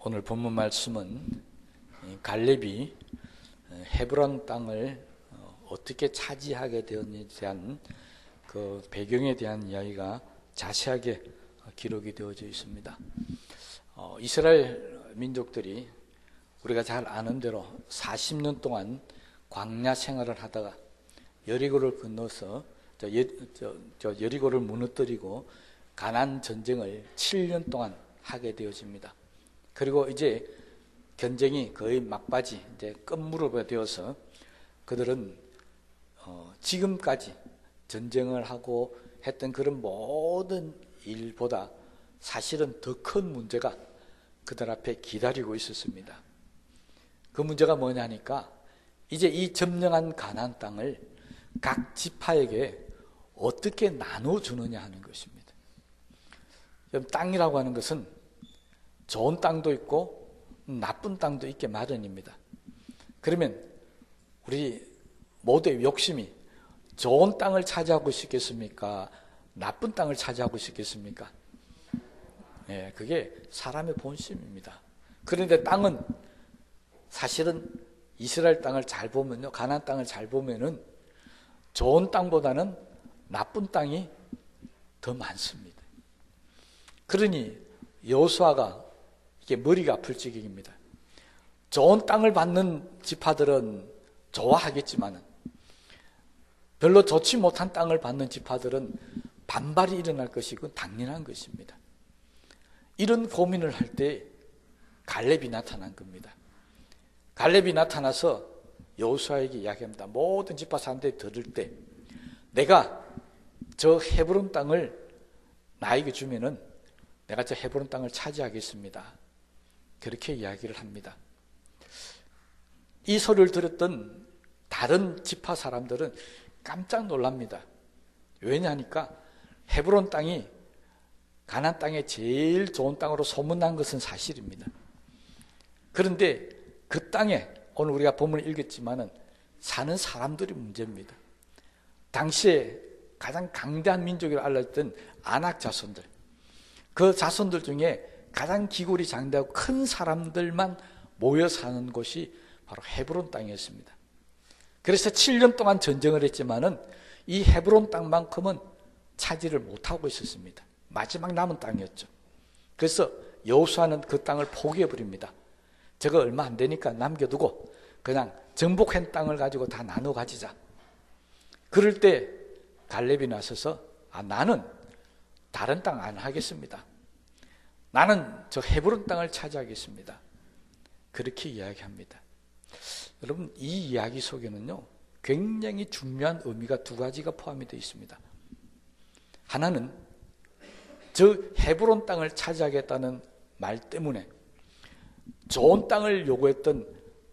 오늘 본문 말씀은 갈렙이 헤브론 땅을 어떻게 차지하게 되었는지에 대한 그 배경에 대한 이야기가 자세하게 기록이 되어져 있습니다. 이스라엘 민족들이 우리가 잘 아는 대로 40년 동안 광야 생활을 하다가 여리고를 건너서 여리고를 무너뜨리고 가나안 전쟁을 7년 동안 하게 되어집니다. 그리고 이제 전쟁이 거의 막바지, 이제 끝무렵에 되어서 그들은 지금까지 전쟁을 하고 했던 그런 모든 일보다 사실은 더 큰 문제가 그들 앞에 기다리고 있었습니다. 그 문제가 뭐냐니까 이제 이 점령한 가나안 땅을 각 지파에게 어떻게 나눠주느냐 하는 것입니다. 땅이라고 하는 것은 좋은 땅도 있고 나쁜 땅도 있게 마련입니다. 그러면 우리 모두의 욕심이 좋은 땅을 차지하고 싶겠습니까? 나쁜 땅을 차지하고 싶겠습니까? 네, 그게 사람의 본심입니다. 그런데 땅은 사실은 이스라엘 땅을 잘 보면요, 가나안 땅을 잘 보면은 좋은 땅보다는 나쁜 땅이 더 많습니다. 그러니 여호수아가 이게 머리가 아플 지경입니다. 좋은 땅을 받는 지파들은 좋아하겠지만 별로 좋지 못한 땅을 받는 지파들은 반발이 일어날 것이고 당연한 것입니다. 이런 고민을 할 때 갈렙이 나타난 겁니다. 갈렙이 나타나서 여호수아에게 이야기합니다. 모든 지파 사람들이 들을 때 내가 저 헤브론 땅을 나에게 주면은 내가 저 헤브론 땅을 차지하겠습니다. 그렇게 이야기를 합니다. 이 소리를 들었던 다른 지파 사람들은 깜짝 놀랍니다. 왜냐하니까 헤브론 땅이 가나안 땅에 제일 좋은 땅으로 소문난 것은 사실입니다. 그런데 그 땅에 오늘 우리가 본문을 읽었지만은 사는 사람들이 문제입니다. 당시에 가장 강대한 민족이라고 알려졌던 아낙 자손들, 그 자손들 중에 가장 기골이 장대하고 큰 사람들만 모여 사는 곳이 바로 헤브론 땅이었습니다. 그래서 7년 동안 전쟁을 했지만은 이 헤브론 땅만큼은 차지를 못하고 있었습니다. 마지막 남은 땅이었죠. 그래서 여호수아는 그 땅을 포기해버립니다. 저거 얼마 안 되니까 남겨두고 그냥 정복한 땅을 가지고 다 나눠 가지자. 그럴 때 갈렙이 나서서 나는 다른 땅 안 하겠습니다. 나는 저 헤브론 땅을 차지하겠습니다. 그렇게 이야기합니다. 여러분, 이 이야기 속에는요 굉장히 중요한 의미가 두 가지가 포함이 되어 있습니다. 하나는 저 헤브론 땅을 차지하겠다는 말 때문에 좋은 땅을 요구했던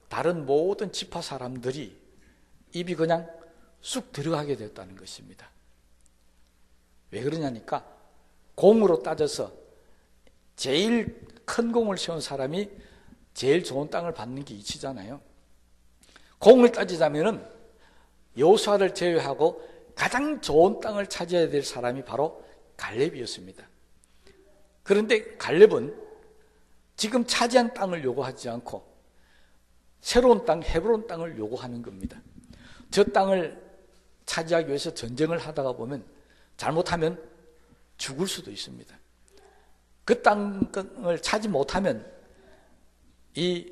다른 모든 지파 사람들이 입이 그냥 쑥 들어가게 됐다는 것입니다. 왜 그러냐니까 공으로 따져서 제일 큰 공을 세운 사람이 제일 좋은 땅을 받는 게 이치잖아요. 공을 따지자면은 여호수아를 제외하고 가장 좋은 땅을 차지해야 될 사람이 바로 갈렙이었습니다. 그런데 갈렙은 지금 차지한 땅을 요구하지 않고 새로운 땅, 헤브론 땅을 요구하는 겁니다. 저 땅을 차지하기 위해서 전쟁을 하다가 보면 잘못하면 죽을 수도 있습니다. 그 땅을 차지 못하면 이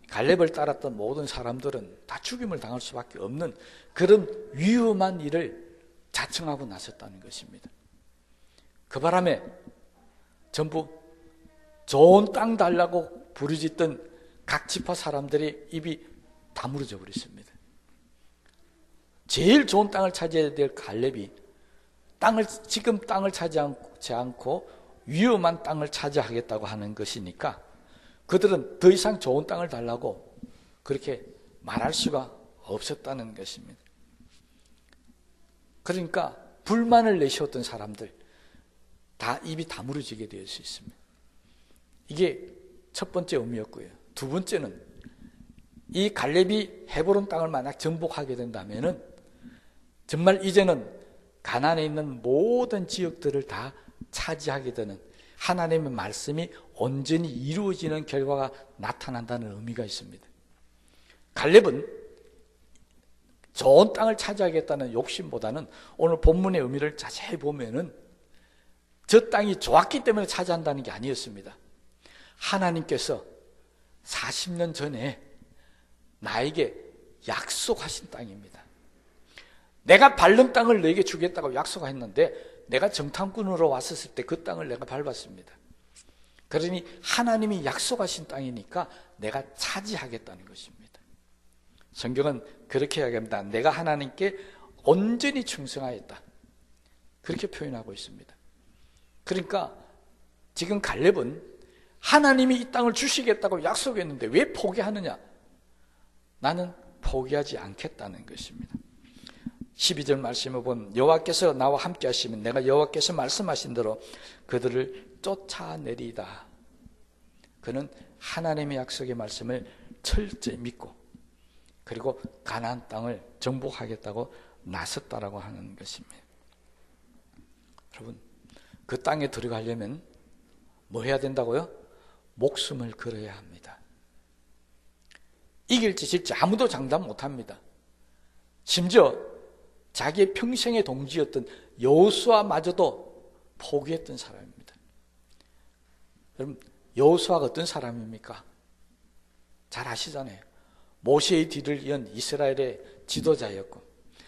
갈렙을 따랐던 모든 사람들은 다 죽임을 당할 수밖에 없는 그런 위험한 일을 자청하고 나섰다는 것입니다. 그 바람에 전부 좋은 땅 달라고 부르짖던 각 지파 사람들의 입이 다물어져 버렸습니다. 제일 좋은 땅을 차지해야 될 갈렙이 지금 땅을 차지하지 않고 위험한 땅을 차지하겠다고 하는 것이니까 그들은 더 이상 좋은 땅을 달라고 그렇게 말할 수가 없었다는 것입니다. 그러니까 불만을 내세웠던 사람들 다 입이 다물어지게 될 수 있습니다. 이게 첫 번째 의미였고요. 두 번째는 이 갈렙이 헤브론 땅을 만약 정복하게 된다면은 정말 이제는 가나안에 있는 모든 지역들을 다 차지하게 되는 하나님의 말씀이 온전히 이루어지는 결과가 나타난다는 의미가 있습니다. 갈렙은 좋은 땅을 차지하겠다는 욕심보다는 오늘 본문의 의미를 자세히 보면은 저 땅이 좋았기 때문에 차지한다는 게 아니었습니다. 하나님께서 40년 전에 나에게 약속하신 땅입니다. 내가 밟는 땅을 너에게 주겠다고 약속했는데 내가 정탐꾼으로 왔었을 때 그 땅을 내가 밟았습니다. 그러니 하나님이 약속하신 땅이니까 내가 차지하겠다는 것입니다. 성경은 그렇게 이야기합니다. 내가 하나님께 온전히 충성하였다. 그렇게 표현하고 있습니다. 그러니까 지금 갈렙은 하나님이 이 땅을 주시겠다고 약속했는데 왜 포기하느냐? 나는 포기하지 않겠다는 것입니다. 12절 말씀을 보면 여호와께서 나와 함께 하시면 내가 여호와께서 말씀하신 대로 그들을 쫓아내리다. 그는 하나님의 약속의 말씀을 철저히 믿고 그리고 가나안 땅을 정복하겠다고 나섰다라고 하는 것입니다. 여러분, 그 땅에 들어가려면 뭐 해야 된다고요? 목숨을 걸어야 합니다. 이길지 질지 아무도 장담 못합니다. 심지어 자기의 평생의 동지였던 여호수아마저도 포기했던 사람입니다. 여러분, 여호수아가 어떤 사람입니까? 잘 아시잖아요. 모세의 뒤를 이은 이스라엘의 지도자였고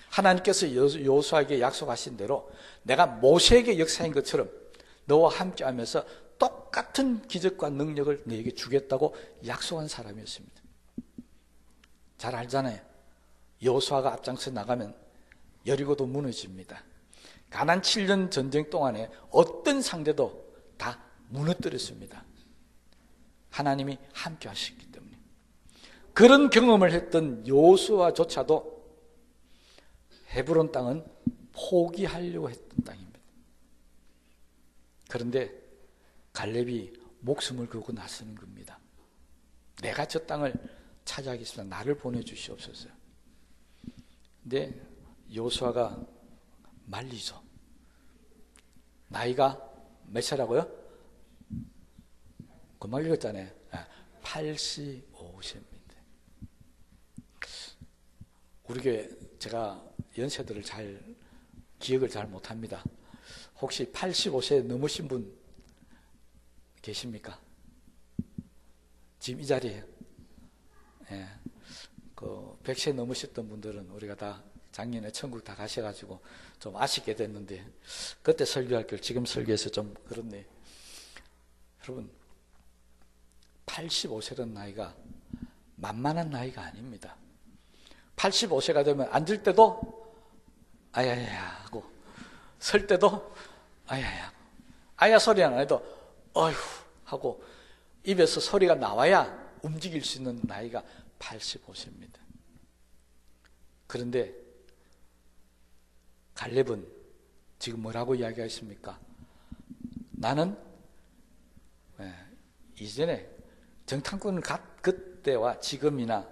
하나님께서 여호수아에게 약속하신 대로 내가 모세에게 역사한 것처럼 너와 함께하면서 똑같은 기적과 능력을 너에게 주겠다고 약속한 사람이었습니다. 잘 알잖아요. 여호수아가 앞장서 나가면 여리고도 무너집니다. 가나안 7년 전쟁 동안에 어떤 상대도 다 무너뜨렸습니다. 하나님이 함께 하셨기 때문에. 그런 경험을 했던 여호수아조차도 헤브론 땅은 포기하려고 했던 땅입니다. 그런데 갈렙이 목숨을 걸고 나서는 겁니다. 내가 저 땅을 차지하겠습니다. 나를 보내주시옵소서. 근데 여호수아가 말리죠. 나이가 몇 살이라고요? 금방 읽었잖아요. 85세입니다. 우리 교회 제가 연세들을 기억을 잘 못합니다. 혹시 85세 넘으신 분 계십니까? 지금 이 자리에 예, 그 100세 넘으셨던 분들은 우리가 다 작년에 천국 다 가셔가지고 좀 아쉽게 됐는데 그때 설교할 걸 지금 설교해서 좀 그렇네. 여러분, 85세라는 나이가 만만한 나이가 아닙니다. 85세가 되면 앉을 때도 아야야 하고 설 때도 아야야 하고 아야 소리 안 해도 어휴 하고 입에서 소리가 나와야 움직일 수 있는 나이가 85세입니다. 그런데 갈렙은 지금 뭐라고 이야기했습니까? 나는 이전에 정탐꾼을 그때와 지금이나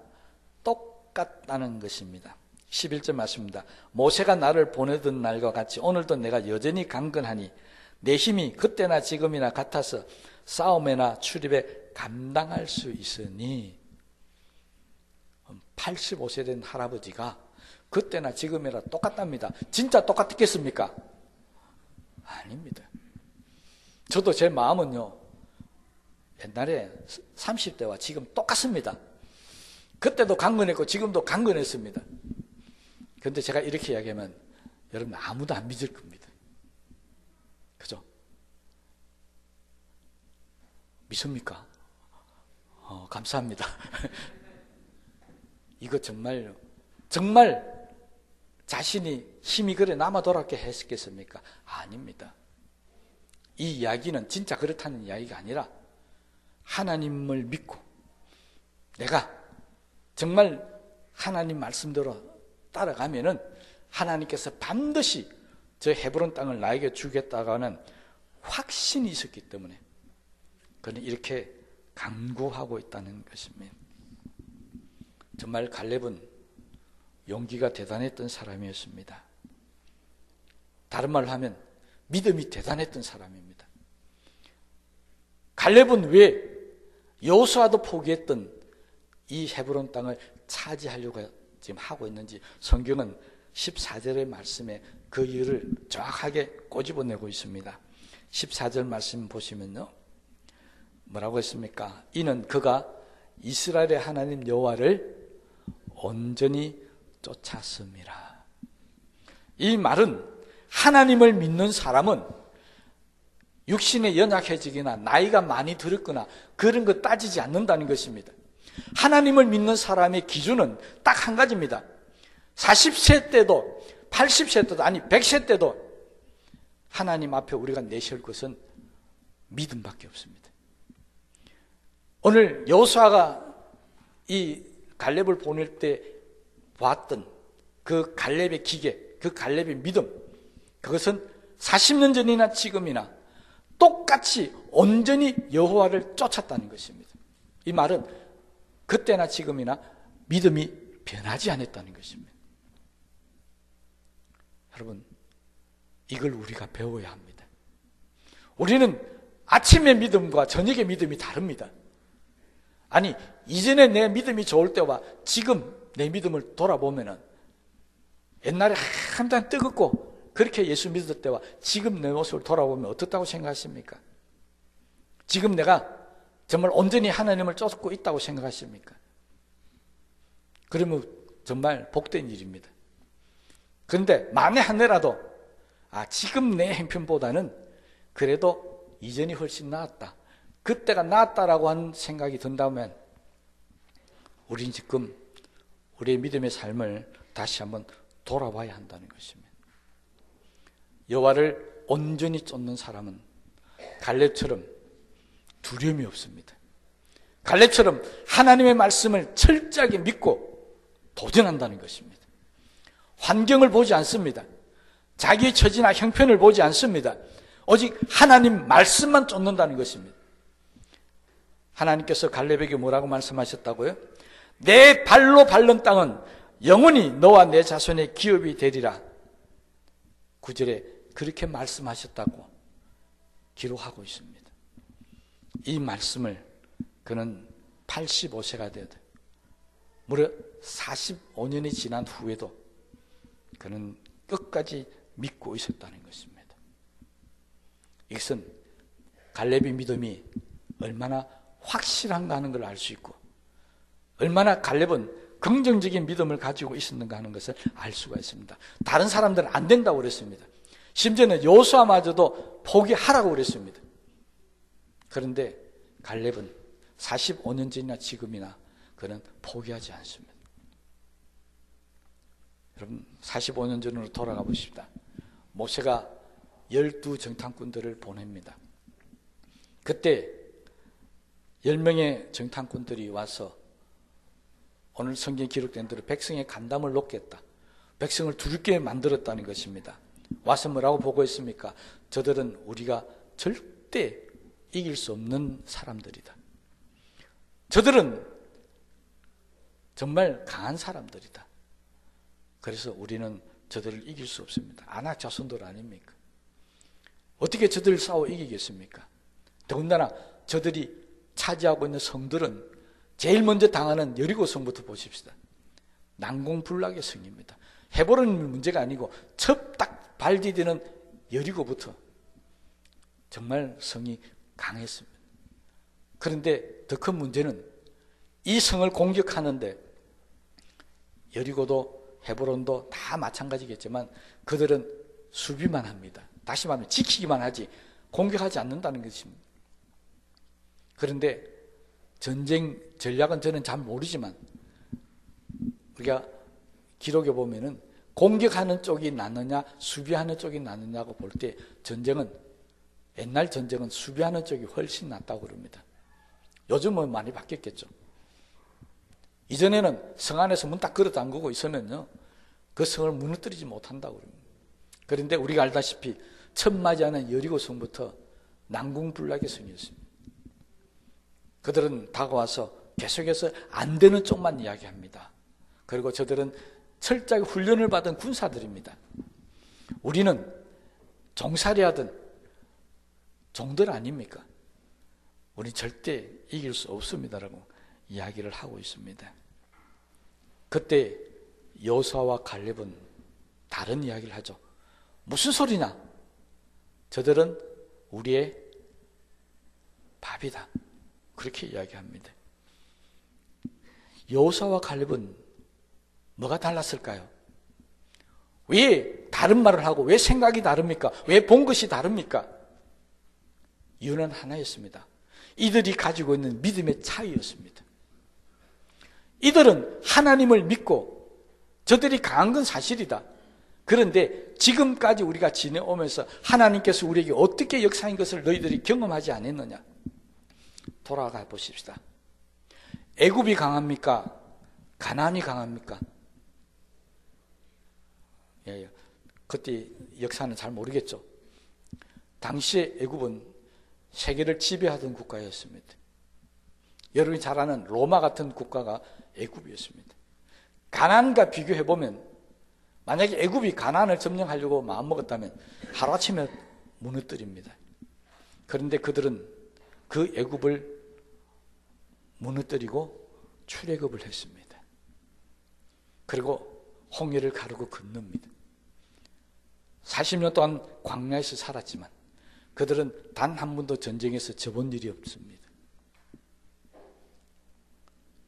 똑같다는 것입니다. 11절 말씀입니다. 모세가 나를 보내던 날과 같이 오늘도 내가 여전히 강건하니 내 힘이 그때나 지금이나 같아서 싸움에나 출입에 감당할 수 있으니 85세 된 할아버지가 그때나 지금이나 똑같답니다. 진짜 똑같겠습니까? 아닙니다. 저도 제 마음은요, 옛날에 30대와 지금 똑같습니다. 그때도 강건했고 지금도 강건했습니다. 그런데 제가 이렇게 이야기하면 여러분 아무도 안 믿을 겁니다. 그죠? 믿습니까? 감사합니다. 이거 정말 자신이 힘이 그래 남아 돌아게 했겠습니까? 아닙니다. 이 이야기는 진짜 그렇다는 이야기가 아니라 하나님을 믿고 내가 정말 하나님 말씀대로 따라가면은 하나님께서 반드시 저 헤브론 땅을 나에게 주겠다가는 확신이 있었기 때문에 그는 이렇게 강구하고 있다는 것입니다. 정말 갈렙은 용기가 대단했던 사람이었습니다. 다른 말로 하면 믿음이 대단했던 사람입니다. 갈렙은 왜 여호수아도 포기했던 이 헤브론 땅을 차지하려고 지금 하고 있는지 성경은 14절의 말씀에 그 이유를 정확하게 꼬집어내고 있습니다. 14절 말씀 보시면요, 뭐라고 했습니까? 이는 그가 이스라엘의 하나님 여호와를 온전히 쫓았음이라. 이 말은 하나님을 믿는 사람은 육신에 연약해지거나 나이가 많이 들었거나 그런 거 따지지 않는다는 것입니다. 하나님을 믿는 사람의 기준은 딱 한 가지입니다. 40세 때도 80세 때도 아니 100세 때도 하나님 앞에 우리가 내세울 것은 믿음밖에 없습니다. 오늘 여호수아가 이 갈렙을 보낼 때 봤던 그 갈렙의 기계, 그 갈렙의 믿음, 그것은 40년 전이나 지금이나 똑같이 온전히 여호와를 쫓았다는 것입니다. 이 말은 그때나 지금이나 믿음이 변하지 않았다는 것입니다. 여러분, 이걸 우리가 배워야 합니다. 우리는 아침의 믿음과 저녁의 믿음이 다릅니다. 아니, 이전에 내 믿음이 좋을 때와 지금 내 믿음을 돌아보면은 옛날에 한참 뜨겁고 그렇게 예수 믿을 때와 지금 내 모습을 돌아보면 어떻다고 생각하십니까? 지금 내가 정말 온전히 하나님을 쫓고 있다고 생각하십니까? 그러면 정말 복된 일입니다. 그런데 만에 하나라도 지금 내 행편보다는 그래도 이전이 훨씬 나았다, 그때가 나았다라고 하는 생각이 든다면 우리는 지금 우리의 믿음의 삶을 다시 한번 돌아봐야 한다는 것입니다. 여호와를 온전히 쫓는 사람은 갈렙처럼 두려움이 없습니다. 갈렙처럼 하나님의 말씀을 철저하게 믿고 도전한다는 것입니다. 환경을 보지 않습니다. 자기의 처지나 형편을 보지 않습니다. 오직 하나님 말씀만 쫓는다는 것입니다. 하나님께서 갈렙에게 뭐라고 말씀하셨다고요? 내 발로 밟는 땅은 영원히 너와 내 자손의 기업이 되리라. 9절에 그렇게 말씀하셨다고 기록하고 있습니다. 이 말씀을 그는 85세가 되어도 무려 45년이 지난 후에도 그는 끝까지 믿고 있었다는 것입니다. 이것은 갈렙의 믿음이 얼마나 확실한가 하는 걸 알 수 있고 얼마나 갈렙은 긍정적인 믿음을 가지고 있었는가 하는 것을 알 수가 있습니다. 다른 사람들은 안 된다고 그랬습니다. 심지어는 여호수아마저도 포기하라고 그랬습니다. 그런데 갈렙은 45년 전이나 지금이나 그는 포기하지 않습니다. 여러분, 45년 전으로 돌아가 보십시다. 모세가 12 정탐꾼들을 보냅니다. 그때 10명의 정탐꾼들이 와서 오늘 성경에 기록된 대로 백성의 간담을 놓겠다, 백성을 두렵게 만들었다는 것입니다. 와서 뭐라고 보고했습니까? 저들은 우리가 절대 이길 수 없는 사람들이다. 저들은 정말 강한 사람들이다. 그래서 우리는 저들을 이길 수 없습니다. 아낙 자손들 아닙니까? 어떻게 저들을 싸워 이기겠습니까? 더군다나 저들이 차지하고 있는 성들은 제일 먼저 당하는 여리고 성부터 보십시다. 난공불락의 성입니다. 헤브론은 문제가 아니고 첫 딱 발디디는 여리고부터 정말 성이 강했습니다. 그런데 더 큰 문제는 이 성을 공격하는데 여리고도 헤브론도 다 마찬가지겠지만 그들은 수비만 합니다. 다시 말하면 지키기만 하지 공격하지 않는다는 것입니다. 그런데 전쟁 전략은 저는 잘 모르지만 우리가 기록에 보면은 공격하는 쪽이 낫느냐 수비하는 쪽이 낫느냐고 볼 때 옛날 전쟁은 수비하는 쪽이 훨씬 낫다고 그럽니다. 요즘은 많이 바뀌었겠죠. 이전에는 성 안에서 문 딱 걸어 잠그고 있으면요 그 성을 무너뜨리지 못한다고 그럽니다. 그런데 우리가 알다시피 첫 맞이하는 여리고 성부터 난공불락의 성이었습니다. 그들은 다가와서 계속해서 안 되는 쪽만 이야기합니다. 그리고 저들은 철저하게 훈련을 받은 군사들입니다. 우리는 종살이하던 종들 아닙니까? 우리 절대 이길 수 없습니다라고 이야기를 하고 있습니다. 그때 여호수아와 갈렙은 다른 이야기를 하죠. 무슨 소리냐? 저들은 우리의 밥이다. 그렇게 이야기합니다. 여호수아와 갈렙은 뭐가 달랐을까요? 왜 다른 말을 하고 왜 생각이 다릅니까? 왜 본 것이 다릅니까? 이유는 하나였습니다. 이들이 가지고 있는 믿음의 차이였습니다. 이들은 하나님을 믿고 저들이 강한 건 사실이다. 그런데 지금까지 우리가 지내오면서 하나님께서 우리에게 어떻게 역사한 것을 너희들이 경험하지 않았느냐? 돌아가 보십시다. 애굽이 강합니까? 가나안이 강합니까? 예, 그때 역사는 잘 모르겠죠. 당시에 애굽은 세계를 지배하던 국가였습니다. 여러분이 잘 아는 로마 같은 국가가 애굽이었습니다. 가나안과 비교해보면 만약에 애굽이 가나안을 점령하려고 마음먹었다면 하루아침에 무너뜨립니다. 그런데 그들은 그 애굽을 무너뜨리고 출애굽을 했습니다. 그리고 홍해를 가르고 건넙니다. 40년 동안 광야에서 살았지만 그들은 단 한 번도 전쟁에서 져본 일이 없습니다.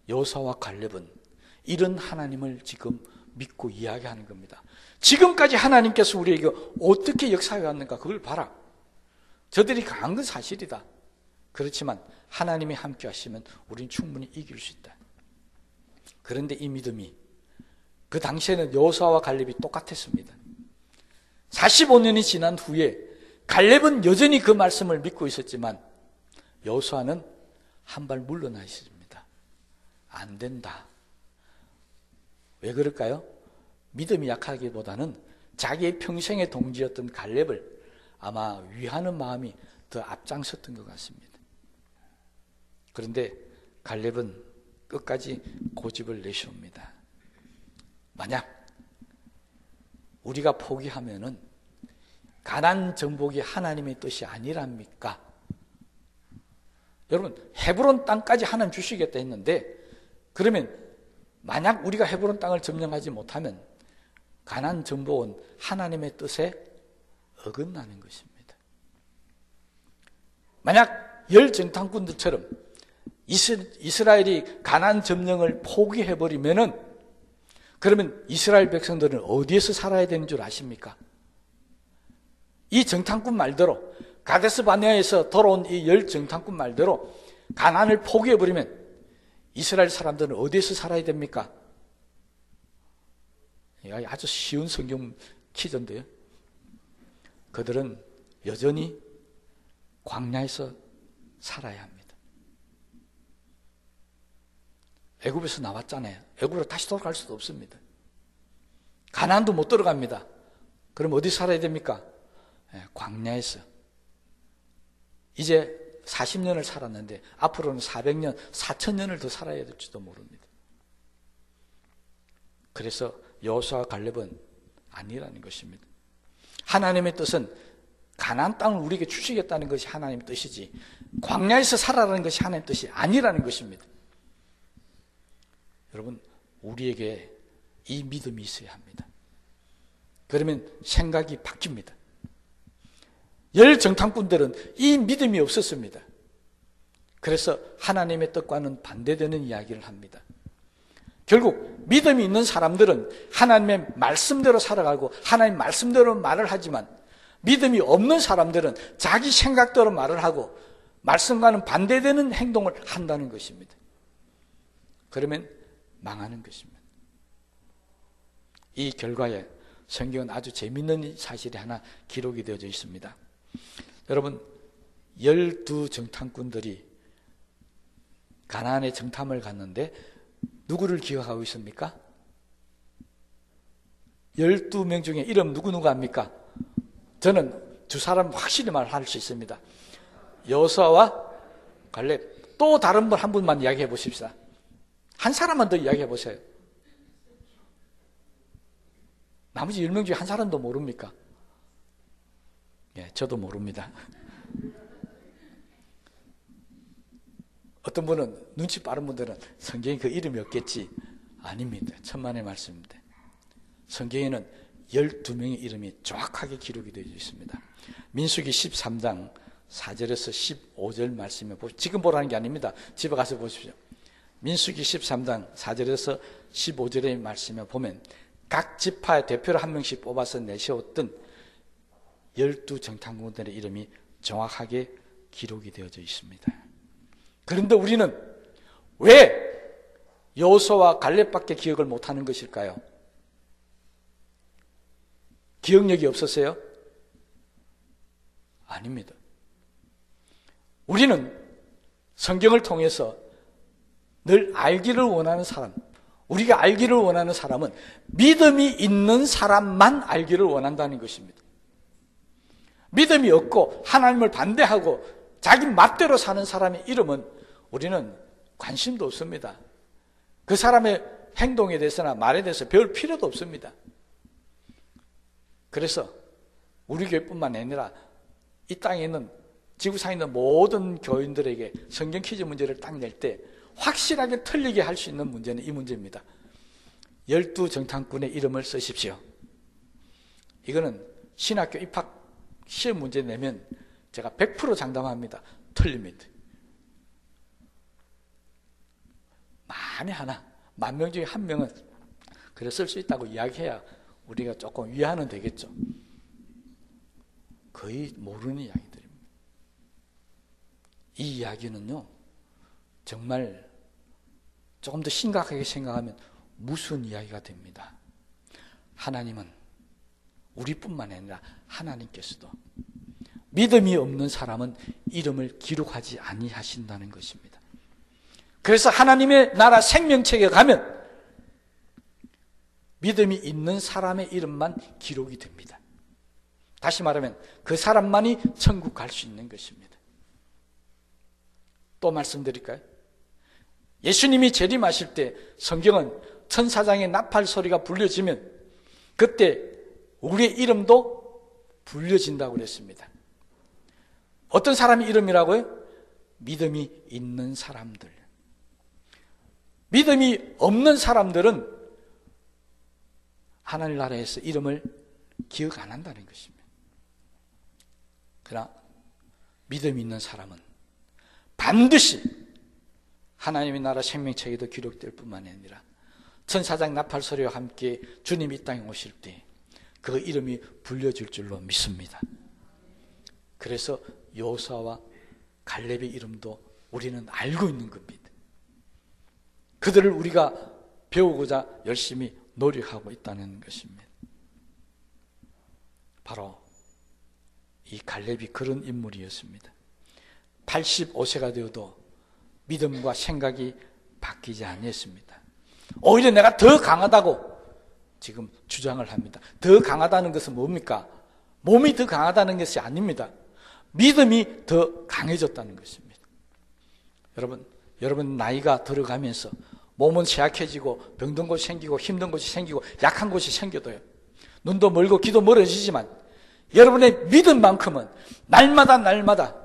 여호수아와 갈렙은 이런 하나님을 지금 믿고 이야기하는 겁니다. 지금까지 하나님께서 우리에게 어떻게 역사해 왔는가 그걸 봐라. 저들이 강한 건 사실이다. 그렇지만 하나님이 함께 하시면 우리는 충분히 이길 수 있다. 그런데 이 믿음이 그 당시에는 여호수아와 갈렙이 똑같았습니다. 45년이 지난 후에 갈렙은 여전히 그 말씀을 믿고 있었지만 여호수아는 한 발 물러나 있습니다. 안 된다. 왜 그럴까요? 믿음이 약하기보다는 자기의 평생의 동지였던 갈렙을 아마 위하는 마음이 더 앞장섰던 것 같습니다. 그런데 갈렙은 끝까지 고집을 내세웁니다. 만약 우리가 포기하면은 가나안 정복이 하나님의 뜻이 아니랍니까? 여러분, 헤브론 땅까지 하나님 주시겠다 했는데, 그러면 만약 우리가 헤브론 땅을 점령하지 못하면 가나안 정복은 하나님의 뜻에 어긋나는 것입니다. 만약 열 정탐꾼들처럼 이스라엘이 가나안 점령을 포기해버리면은 그러면 이스라엘 백성들은 어디에서 살아야 되는 줄 아십니까? 이 정탐꾼 말대로 가데스 바네아에서 돌아온 이 열 정탐꾼 말대로 가나안을 포기해버리면 이스라엘 사람들은 어디에서 살아야 됩니까? 아주 쉬운 성경 퀴즈인데요. 그들은 여전히 광야에서 살아야 합니다. 애굽에서 나왔잖아요. 애굽으로 다시 돌아갈 수도 없습니다. 가나안도 못 들어갑니다. 그럼 어디 살아야 됩니까? 광야에서. 이제 40년을 살았는데 앞으로는 400년, 4000년을 더 살아야 될지도 모릅니다. 그래서 여호수아와 갈렙은 아니라는 것입니다. 하나님의 뜻은 가나안 땅을 우리에게 주시겠다는 것이 하나님의 뜻이지 광야에서 살아라는 것이 하나님의 뜻이 아니라는 것입니다. 여러분, 우리에게 이 믿음이 있어야 합니다. 그러면 생각이 바뀝니다. 열 정탐꾼들은 이 믿음이 없었습니다. 그래서 하나님의 뜻과는 반대되는 이야기를 합니다. 결국 믿음이 있는 사람들은 하나님의 말씀대로 살아가고 하나님 말씀대로 말을 하지만 믿음이 없는 사람들은 자기 생각대로 말을 하고 말씀과는 반대되는 행동을 한다는 것입니다. 그러면 망하는 것입니다. 이 결과에 성경은 아주 재미있는 사실이 하나 기록이 되어져 있습니다. 여러분, 12 정탐꾼들이 가나안에 정탐을 갔는데 누구를 기억하고 있습니까? 12명 중에 이름 누구 압니까? 저는 두 사람 확실히 말할 수 있습니다. 여호수아와 갈렙. 또 다른 분 한 분만 이야기해 보십시다. 한 사람만 더 이야기해 보세요. 나머지 10명 중에 한 사람도 모릅니까? 예, 저도 모릅니다. 어떤 분은 눈치 빠른 분들은 성경에 그 이름이 없겠지. 아닙니다. 천만의 말씀입니다. 성경에는 12명의 이름이 정확하게 기록이 되어 있습니다. 민수기 13장 4절에서 15절 말씀에 보시죠. 지금 보라는 게 아닙니다. 집에 가서 보십시오. 민수기 13장 4절에서 15절의 말씀에 보면 각 지파의 대표를 한 명씩 뽑아서 내세웠던 12정탐꾼들의 이름이 정확하게 기록이 되어져 있습니다. 그런데 우리는 왜 여호수아와 갈렙밖에 기억을 못하는 것일까요? 기억력이 없었어요? 아닙니다. 우리는 성경을 통해서 늘 알기를 원하는 사람, 우리가 알기를 원하는 사람은 믿음이 있는 사람만 알기를 원한다는 것입니다. 믿음이 없고 하나님을 반대하고 자기 맘대로 사는 사람의 이름은 우리는 관심도 없습니다. 그 사람의 행동에 대해서나 말에 대해서 배울 필요도 없습니다. 그래서 우리 교회뿐만 아니라 이 땅에 있는 지구상에 있는 모든 교인들에게 성경 퀴즈 문제를 딱 낼 때 확실하게 틀리게 할 수 있는 문제는 이 문제입니다. 12정탐꾼의 이름을 쓰십시오. 이거는 신학교 입학 시험 문제 내면 제가 100% 장담합니다. 틀립니다. 만에 하나, 10,000명 중에 1명은 그래 쓸 수 있다고 이야기해야 우리가 조금 위안은 되겠죠. 거의 모르는 이야기들입니다. 이 이야기는요, 정말 조금 더 심각하게 생각하면 무슨 이야기가 됩니다. 하나님은 우리뿐만 아니라 하나님께서도 믿음이 없는 사람은 이름을 기록하지 아니하신다는 것입니다. 그래서 하나님의 나라 생명책에 가면 믿음이 있는 사람의 이름만 기록이 됩니다. 다시 말하면 그 사람만이 천국 갈 수 있는 것입니다. 또 말씀드릴까요? 예수님이 재림하실 때 성경은 천사장의 나팔 소리가 불려지면 그때 우리의 이름도 불려진다고 그랬습니다. 어떤 사람의 이름이라고요? 믿음이 있는 사람들. 믿음이 없는 사람들은 하나님 나라에서 이름을 기억 안 한다는 것입니다. 그러나 믿음이 있는 사람은 반드시 하나님의 나라 생명책에도 기록될 뿐만 아니라 천사장 나팔 소리와 함께 주님이 이 땅에 오실 때 그 이름이 불려질 줄로 믿습니다. 그래서 여호수아와 갈렙의 이름도 우리는 알고 있는 겁니다. 그들을 우리가 배우고자 열심히 노력하고 있다는 것입니다. 바로 이 갈렙이 그런 인물이었습니다. 85세가 되어도 믿음과 생각이 바뀌지 않았습니다. 오히려 내가 더 강하다고 지금 주장을 합니다. 더 강하다는 것은 뭡니까? 몸이 더 강하다는 것이 아닙니다. 믿음이 더 강해졌다는 것입니다. 여러분 나이가 들어가면서 몸은 쇠약해지고 병든 곳이 생기고 힘든 곳이 생기고 약한 곳이 생겨도요. 눈도 멀고 귀도 멀어지지만 여러분의 믿음만큼은 날마다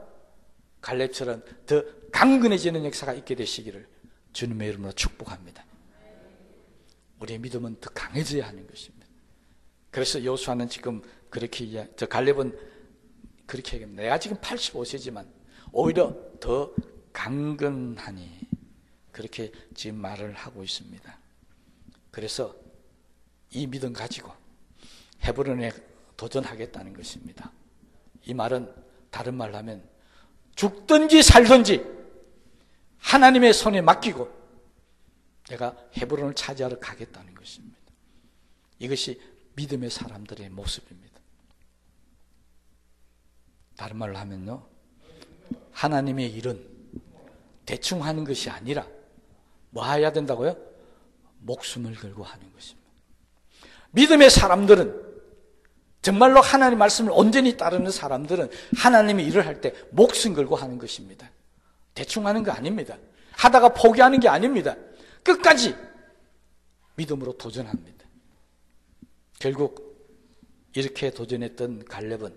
갈렙처럼 더 강건해지는 역사가 있게 되시기를 주님의 이름으로 축복합니다. 우리의 믿음은 더 강해져야 하는 것입니다. 그래서 여호수아는 지금 그렇게 저 갈렙은 그렇게 얘기합니다. 내가 지금 85세지만 오히려 더 강건하니 그렇게 지금 말을 하고 있습니다. 그래서 이 믿음 가지고 헤브론에 도전하겠다는 것입니다. 이 말은 다른 말로 하면 죽든지 살든지 하나님의 손에 맡기고 내가 헤브론을 차지하러 가겠다는 것입니다. 이것이 믿음의 사람들의 모습입니다. 다른 말로 하면요, 하나님의 일은 대충 하는 것이 아니라 뭐 해야 된다고요? 목숨을 걸고 하는 것입니다. 믿음의 사람들은 정말로 하나님의 말씀을 온전히 따르는 사람들은 하나님의 일을 할 때 목숨 걸고 하는 것입니다. 대충 하는 거 아닙니다. 하다가 포기하는 게 아닙니다. 끝까지 믿음으로 도전합니다. 결국 이렇게 도전했던 갈렙은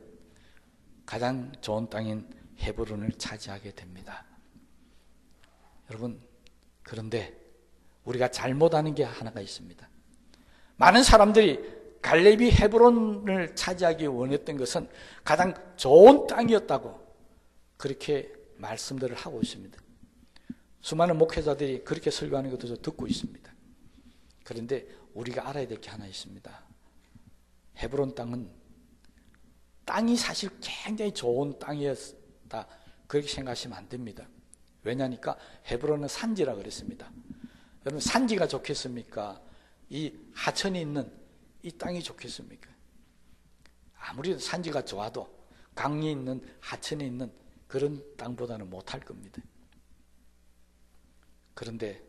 가장 좋은 땅인 헤브론을 차지하게 됩니다. 여러분, 그런데 우리가 잘못하는 게 하나가 있습니다. 많은 사람들이 갈렙이 헤브론을 차지하기 원했던 것은 가장 좋은 땅이었다고 그렇게 말씀들을 하고 있습니다. 수많은 목회자들이 그렇게 설교하는 것도 저 듣고 있습니다. 그런데 우리가 알아야 될 게 하나 있습니다. 헤브론 땅이 사실 굉장히 좋은 땅이었다, 그렇게 생각하시면 안 됩니다. 왜냐니까 헤브론은 산지라 그랬습니다. 여러분, 산지가 좋겠습니까? 이 하천이 있는 이 땅이 좋겠습니까? 아무리 산지가 좋아도 강이 있는, 하천이 있는 그런 땅보다는 못할 겁니다. 그런데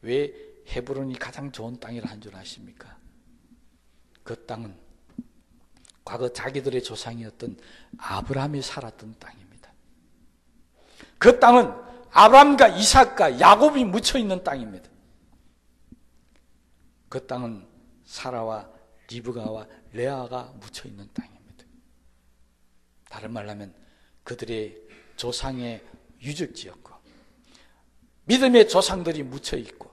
왜 헤브론이 가장 좋은 땅이라 한 줄 아십니까? 그 땅은 과거 자기들의 조상이었던 아브라함이 살았던 땅입니다. 그 땅은 아브라함과 이삭과 야곱이 묻혀있는 땅입니다. 그 땅은 사라와 리브가와 레아가 묻혀있는 땅입니다. 다른 말로 하면 그들의 조상의 유적지였고, 믿음의 조상들이 묻혀있고,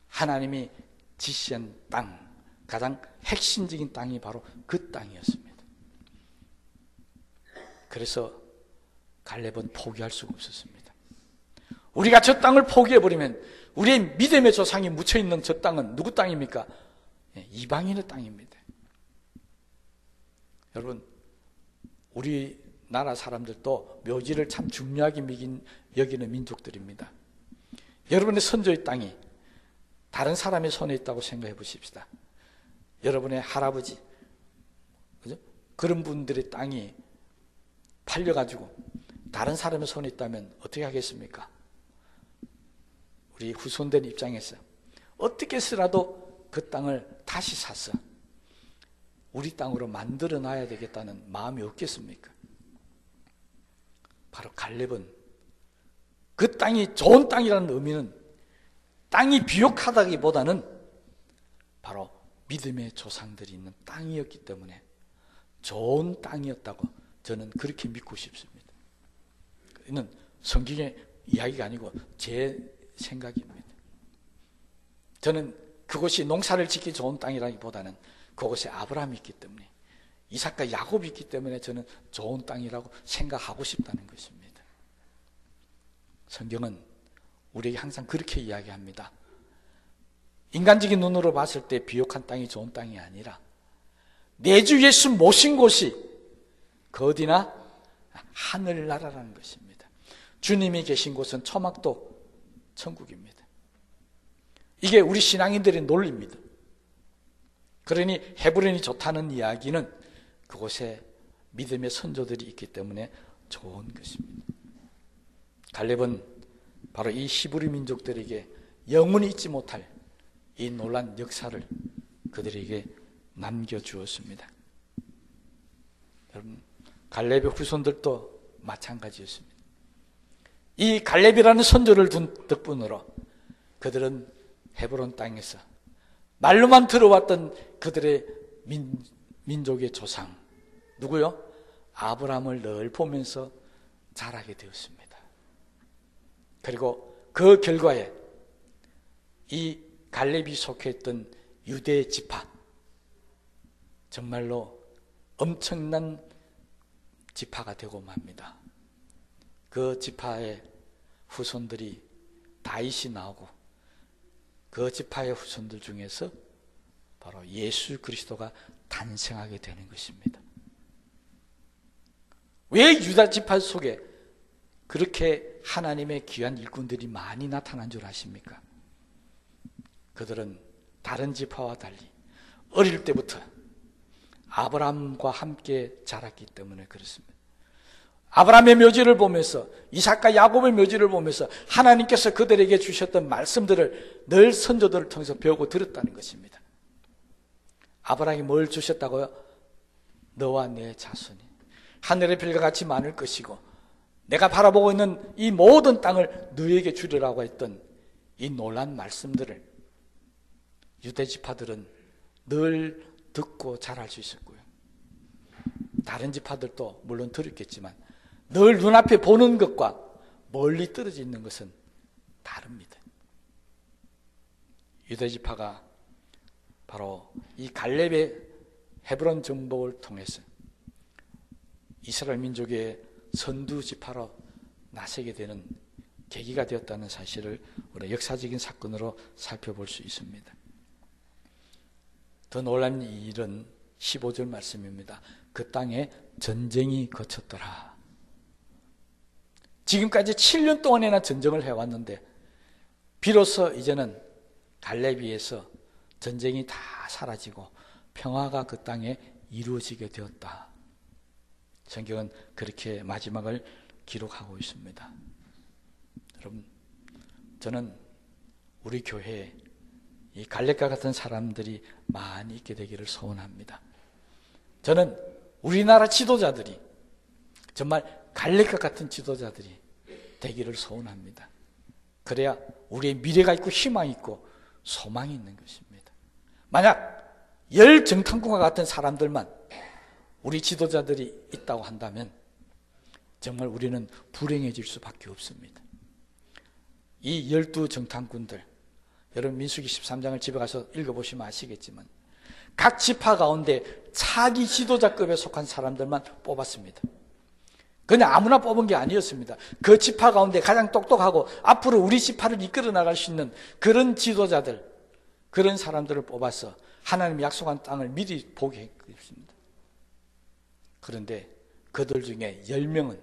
하나님이 지시한 땅, 가장 핵심적인 땅이 바로 그 땅이었습니다. 그래서 갈렙은 포기할 수가 없었습니다. 우리가 저 땅을 포기해버리면 우리의 믿음의 조상이 묻혀있는 저 땅은 누구 땅입니까? 이방인의 땅입니다. 여러분, 우리나라 사람들도 묘지를 참 중요하게 여기는 민족들입니다. 여러분의 선조의 땅이 다른 사람의 손에 있다고 생각해 보십시다. 여러분의 할아버지, 그죠? 그런 분들의 땅이 팔려가지고 다른 사람의 손에 있다면 어떻게 하겠습니까? 우리 후손들 입장에서 어떻게 해서라도 그 땅을 다시 사서 우리 땅으로 만들어 놔야 되겠다는 마음이 없겠습니까? 바로 갈렙은 그 땅이 좋은 땅이라는 의미는 땅이 비옥하다기보다는 바로 믿음의 조상들이 있는 땅이었기 때문에 좋은 땅이었다고 저는 그렇게 믿고 싶습니다. 이는 성경의 이야기가 아니고 제 생각입니다. 저는 그곳이 농사를 짓기 좋은 땅이라기보다는 그곳에 아브라함이 있기 때문에, 이삭과 야곱이 있기 때문에 저는 좋은 땅이라고 생각하고 싶다는 것입니다. 성경은 우리에게 항상 그렇게 이야기합니다. 인간적인 눈으로 봤을 때 비옥한 땅이 좋은 땅이 아니라 내 주 예수 모신 곳이 그 어디나 하늘나라라는 것입니다. 주님이 계신 곳은 초막도 천국입니다. 이게 우리 신앙인들의 논리입니다. 그러니 헤브론이 좋다는 이야기는 그곳에 믿음의 선조들이 있기 때문에 좋은 것입니다. 갈렙은 바로 이 히브리 민족들에게 영원히 잊지 못할 이 놀란 역사를 그들에게 남겨주었습니다. 여러분, 갈렙의 후손들도 마찬가지였습니다. 이 갈렙이라는 선조를 둔 덕분으로 그들은 헤브론 땅에서 말로만 들어왔던 그들의 민족의 조상, 누구요? 아브라함을 늘 보면서 자라게 되었습니다. 그리고 그 결과에 이 갈렙이 속해있던 유대 지파, 정말로 엄청난 지파가 되고 맙니다. 그 지파의 후손들이 다윗이 나오고, 그 지파의 후손들 중에서 바로 예수 그리스도가 탄생하게 되는 것입니다. 왜 유다 지파 속에 그렇게 하나님의 귀한 일꾼들이 많이 나타난 줄 아십니까? 그들은 다른 지파와 달리 어릴 때부터 아브라함과 함께 자랐기 때문에 그렇습니다. 아브라함의 묘지를 보면서, 이삭과 야곱의 묘지를 보면서 하나님께서 그들에게 주셨던 말씀들을 늘 선조들을 통해서 배우고 들었다는 것입니다. 아브라함이 뭘 주셨다고요? 너와 내 자손이 하늘의 별과 같이 많을 것이고 내가 바라보고 있는 이 모든 땅을 너에게 주리라고 했던 이 놀란 말씀들을 유대 지파들은 늘 듣고 잘할 수 있었고요. 다른 지파들도 물론 들었겠지만 늘 눈앞에 보는 것과 멀리 떨어져 있는 것은 다릅니다. 유대지파가 바로 이 갈렙의 헤브론 정복을 통해서 이스라엘 민족의 선두지파로 나서게 되는 계기가 되었다는 사실을 우리 역사적인 사건으로 살펴볼 수 있습니다. 더 놀라운 일은 15절 말씀입니다. 그 땅에 전쟁이 거쳤더라. 지금까지 7년 동안이나 전쟁을 해왔는데 비로소 이제는 갈렙위에서 전쟁이 다 사라지고 평화가 그 땅에 이루어지게 되었다. 성경은 그렇게 마지막을 기록하고 있습니다. 여러분, 저는 우리 교회에 이 갈렙과 같은 사람들이 많이 있게 되기를 소원합니다. 저는 우리나라 지도자들이 정말 갈렙과 같은 지도자들이 되기를 소원합니다. 그래야 우리의 미래가 있고 희망이 있고 소망이 있는 것입니다. 만약 정탐꾼과 같은 사람들만 우리 지도자들이 있다고 한다면 정말 우리는 불행해질 수밖에 없습니다. 이 12정탐꾼들, 여러분 민수기 13장을 집에 가서 읽어보시면 아시겠지만 각 지파 가운데 차기 지도자급에 속한 사람들만 뽑았습니다. 그냥 아무나 뽑은 게 아니었습니다. 그 지파 가운데 가장 똑똑하고 앞으로 우리 지파를 이끌어 나갈 수 있는 그런 지도자들, 그런 사람들을 뽑아서 하나님이 약속한 땅을 미리 보게 했습니다. 그런데 그들 중에 10명은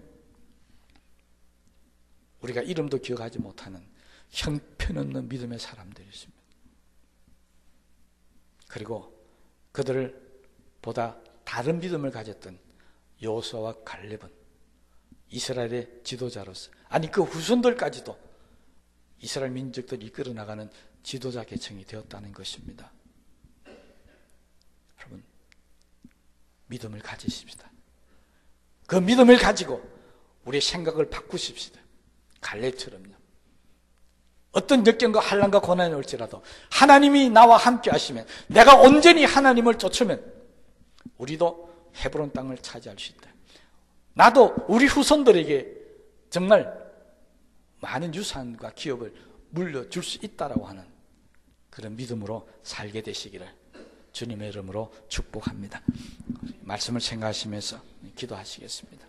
우리가 이름도 기억하지 못하는 형편없는 믿음의 사람들이었습니다. 그리고 그들을 보다 다른 믿음을 가졌던 여호수아와 갈렙은 이스라엘의 지도자로서, 아니 그 후손들까지도 이스라엘 민족들을 이끌어 나가는 지도자 계층이 되었다는 것입니다. 여러분, 믿음을 가지십시다. 그 믿음을 가지고 우리의 생각을 바꾸십시다. 갈렙처럼요. 어떤 역경과 환난과 고난이 올지라도 하나님이 나와 함께 하시면, 내가 온전히 하나님을 쫓으면 우리도 헤브론 땅을 차지할 수 있다. 나도 우리 후손들에게 정말 많은 유산과 기업을 물려줄 수 있다라고 하는 그런 믿음으로 살게 되시기를 주님의 이름으로 축복합니다. 말씀을 생각하시면서 기도하시겠습니다.